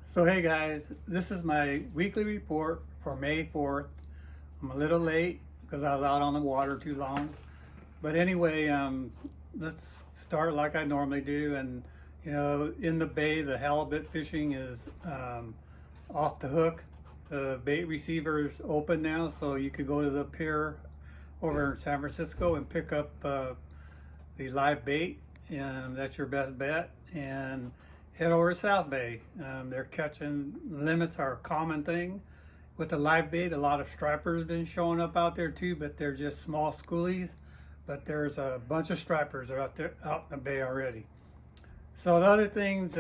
So hey guys, this is my weekly report for May 4th. I'm a little late because I was out on the water too long. But anyway, let's start like I normally do. And in the bay, the halibut fishing is off the hook. The bait receiver is open now, so you could go to the pier over in San Francisco and pick up the live bait, and that's your best bet. And head over to South Bay. They're catching limits are a common thing. With the live bait, a lot of stripers have been showing up out there too, but they're just small schoolies. But there's a bunch of stripers out there out in the bay already. So the other things,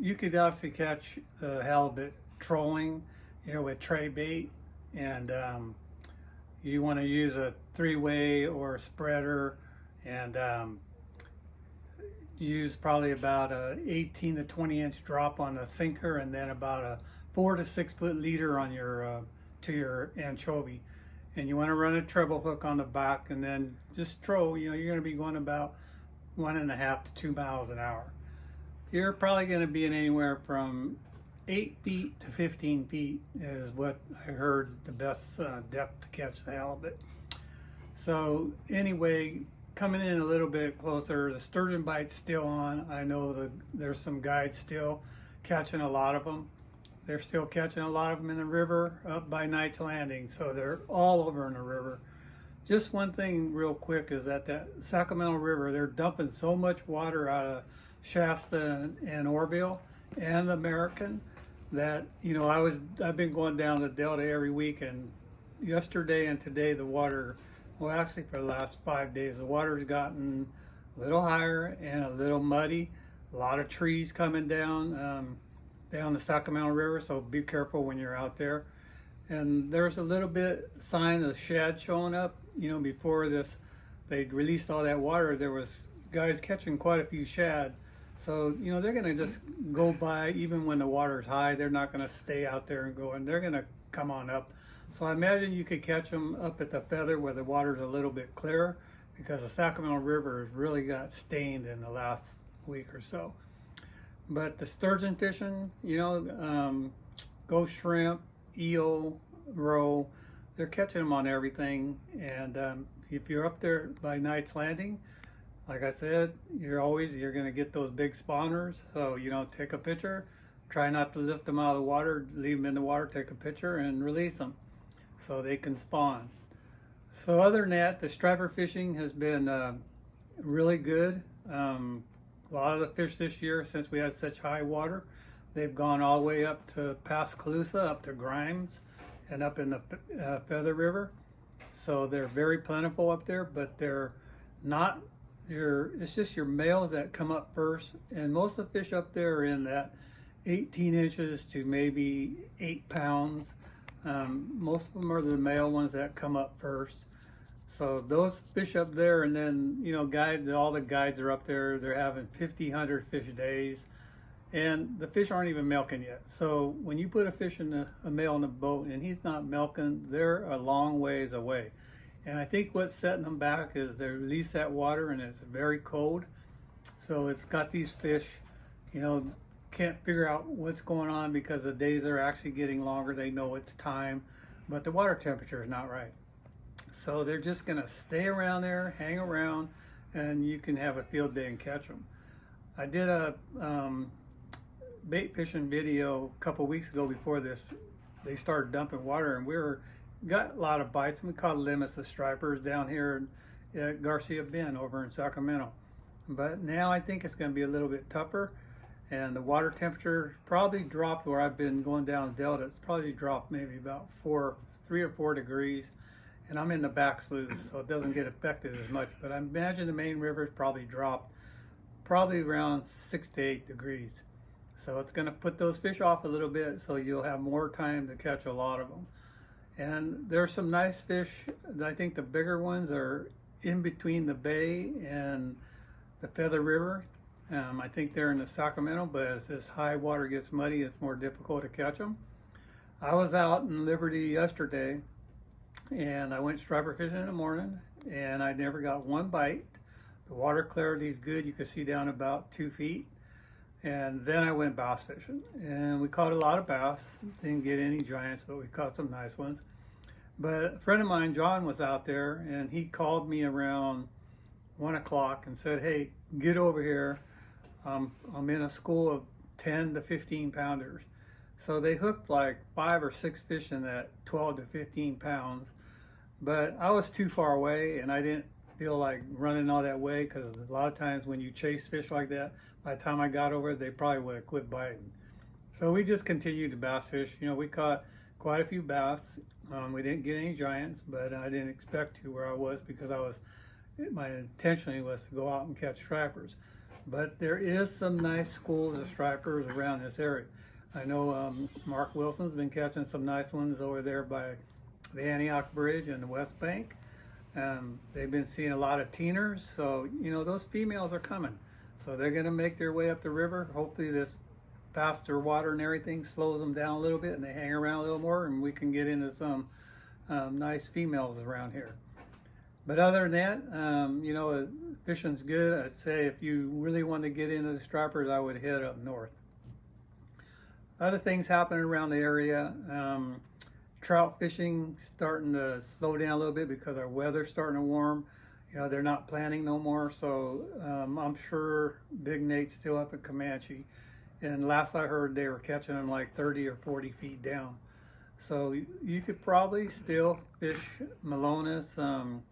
you could also catch halibut trolling, with tray bait, and you want to use a three-way or a spreader, and use probably about a 18 to 20 inch drop on the sinker, and then about a 4 to 6 foot leader on your to your anchovy. And you want to run a treble hook on the back, and then just troll. You're going to be going about 1.5 to 2 miles an hour. You're probably going to be in anywhere from 8 feet to 15 feet is what I heard the best depth to catch the halibut. So anyway, coming in a little bit closer, the sturgeon bite's still on. I know there's some guides still catching a lot of them. They're still catching a lot of them in the river up by Knight's Landing, so they're all over in the river. Just one thing real quick is that Sacramento River, they're dumping so much water out of Shasta and Orville and the American that, I've been going down the Delta every week, and yesterday and today the water, well, actually for the last 5 days, the water's gotten a little higher and a little muddy. A lot of trees coming down the Sacramento River, so be careful when you're out there. And there's a little bit sign of shad showing up. Before they released all that water, there was guys catching quite a few shad. So, they're gonna just go by even when the water's high. They're not gonna stay out there and go, and they're gonna come on up. So I imagine you could catch them up at the Feather where the water's a little bit clearer, because the Sacramento River has really got stained in the last week or so. But the sturgeon fishing, ghost shrimp, eel, roe, they're catching them on everything. And if you're up there by Knight's Landing, like I said, you're going to get those big spawners. So, take a picture, try not to lift them out of the water, leave them in the water, take a picture and release them so they can spawn. So other than that, the striper fishing has been really good. A lot of the fish this year, since we had such high water, they've gone all the way up to past Calusa, up to Grimes, and up in the Feather River. So they're very plentiful up there, but they're not it's just your males that come up first, and most of the fish up there are in that 18 inches to maybe 8 pounds. Most of them are the male ones that come up first. So those fish up there, and then all the guides are up there. They're having 50, 100 fish days, and the fish aren't even milking yet. So when you put a male in the boat and he's not milking, they're a long ways away. And I think what's setting them back is they release that water and it's very cold. So it's got these fish, can't figure out what's going on because the days are actually getting longer. They know it's time, but the water temperature is not right. So they're just gonna stay around there, hang around, and you can have a field day and catch them. I did a bait fishing video a couple weeks ago before they started dumping water, and got a lot of bites, and we caught limits of stripers down here at Garcia Bend over in Sacramento. But now I think it's going to be a little bit tougher, and the water temperature probably dropped where I've been going down Delta. It's probably dropped maybe about 3 or 4 degrees, and I'm in the back sloughs, so it doesn't get affected as much. But I imagine the main river's probably dropped around 6 to 8 degrees. So it's going to put those fish off a little bit, so you'll have more time to catch a lot of them. And there's some nice fish. I think the bigger ones are in between the bay and the Feather River. I think they're in the Sacramento, but as this high water gets muddy, it's more difficult to catch them. I was out in Liberty yesterday, and I went striper fishing in the morning, and I never got one bite. The water clarity is good. You can see down about 2 feet. And then I went bass fishing, and we caught a lot of bass. Didn't get any giants, but we caught some nice ones. But a friend of mine, John, was out there, and he called me around 1 o'clock and said, "Hey, get over here. I'm in a school of 10 to 15 pounders." So they hooked like 5 or 6 fish in that 12 to 15 pounds. But I was too far away, and I didn't feel like running all that way, because a lot of times when you chase fish like that, by the time I got over, they probably would have quit biting. So we just continued to bass fish. You know, we caught quite a few bass. We didn't get any giants, but I didn't expect to where I was, because my intention was to go out and catch stripers. But there is some nice schools of stripers around this area. I know Mark Wilson's been catching some nice ones over there by the Antioch Bridge and the West Bank. They've been seeing a lot of teeners, so you know those females are coming. So they're going to make their way up the river. Hopefully this faster water and everything slows them down a little bit, and they hang around a little more, and we can get into some nice females around here. But other than that, you know, fishing's good. I'd say if you really want to get into the stripers, I would head up north. Other things happening around the area. Trout fishing starting to slow down a little bit because our weather's starting to warm. You know, they're not planning no more, so I'm sure Big Nate's still up at Comanche. And last I heard, they were catching them like 30 or 40 feet down. So you could probably still fish Malones,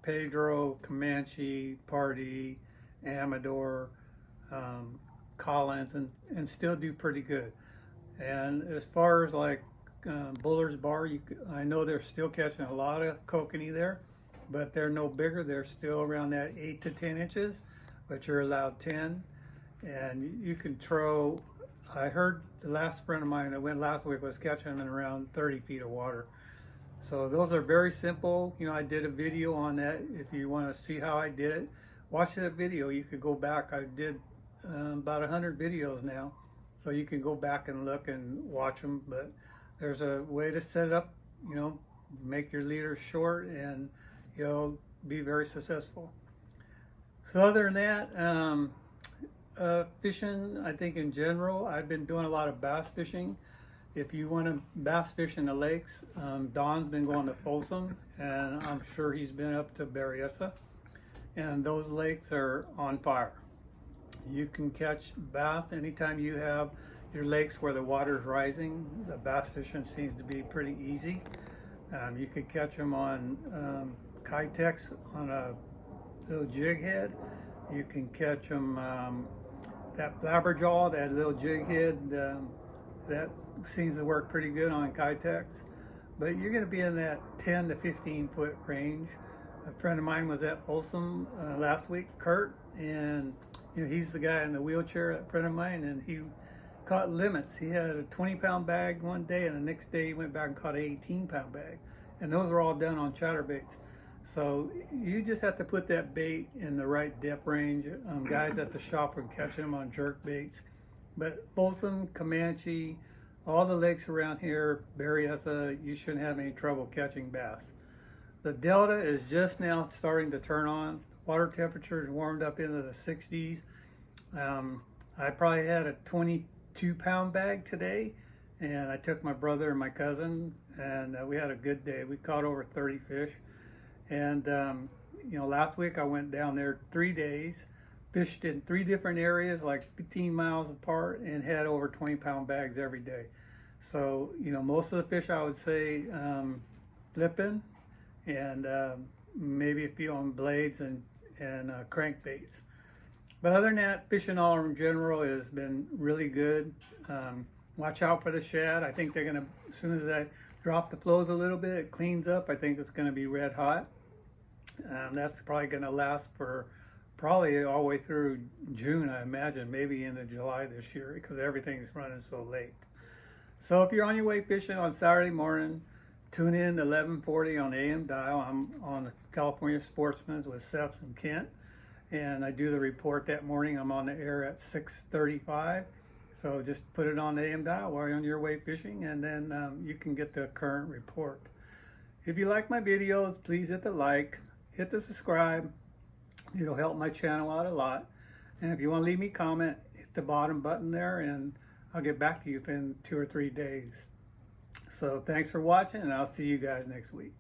Pedro, Comanche, Pardee, Amador, Collins, and still do pretty good. And as far as like Buller's Bar, I know they're still catching a lot of kokanee there, but they're no bigger. They're still around that 8 to 10 inches, but you're allowed 10. And you can throw, I heard the last friend of mine that went last week was catching them in around 30 feet of water. So those are very simple. You know, I did a video on that. If you want to see how I did it, watch that video. You could go back. I did about 100 videos now, so you can go back and look and watch them. But there's a way to set it up, you know, make your leader short, and you'll be very successful. So other than that, fishing, I think in general, I've been doing a lot of bass fishing. If you want to bass fish in the lakes, Don's been going to Folsom, and I'm sure he's been up to Berryessa, and those lakes are on fire. You can catch bass anytime you have your lakes where the water is rising. The bass fishing seems to be pretty easy. You could catch them on Kitex on a little jig head. You can catch them that flabberjaw, that little jig head, that seems to work pretty good on Kitex. But you're going to be in that 10 to 15 foot range. A friend of mine was at Folsom last week, Kurt, and you know, he's the guy in the wheelchair, a friend of mine, and he caught limits. He had a 20-pound bag one day, and the next day he went back and caught an 18-pound bag. And those were all done on chatterbaits. So you just have to put that bait in the right depth range. Guys at the shop are catching them on jerk baits. But Folsom, Comanche, all the lakes around here, Berryessa, you shouldn't have any trouble catching bass. The Delta is just now starting to turn on. Water temperature is warmed up into the 60s. I probably had a 22-pound bag today, and I took my brother and my cousin, and we had a good day. We caught over 30 fish. And you know, last week I went down there 3 days, fished in 3 different areas, like 15 miles apart, and had over 20-pound bags every day. So, you know, most of the fish I would say flipping, and maybe a few on blades and crankbaits. But other than that, fishing all in general has been really good. Watch out for the shad. I think they're gonna, as soon as I drop the flows a little bit, it cleans up. I think it's gonna be red hot. That's probably gonna last for probably all the way through June, I imagine, maybe into July this year, because everything's running so late. So if you're on your way fishing on Saturday morning, tune in to 1140 on the AM dial. I'm on the California Sportsman's with Seps and Kent, and I do the report that morning. I'm on the air at 6:35. So just put it on the AM dial while you're on your way fishing, and then you can get the current report. If you like my videos, please hit the like, hit the subscribe. It'll help my channel out a lot. And if you want to leave me a comment, hit the bottom button there, and I'll get back to you within 2 or 3 days. So thanks for watching, and I'll see you guys next week.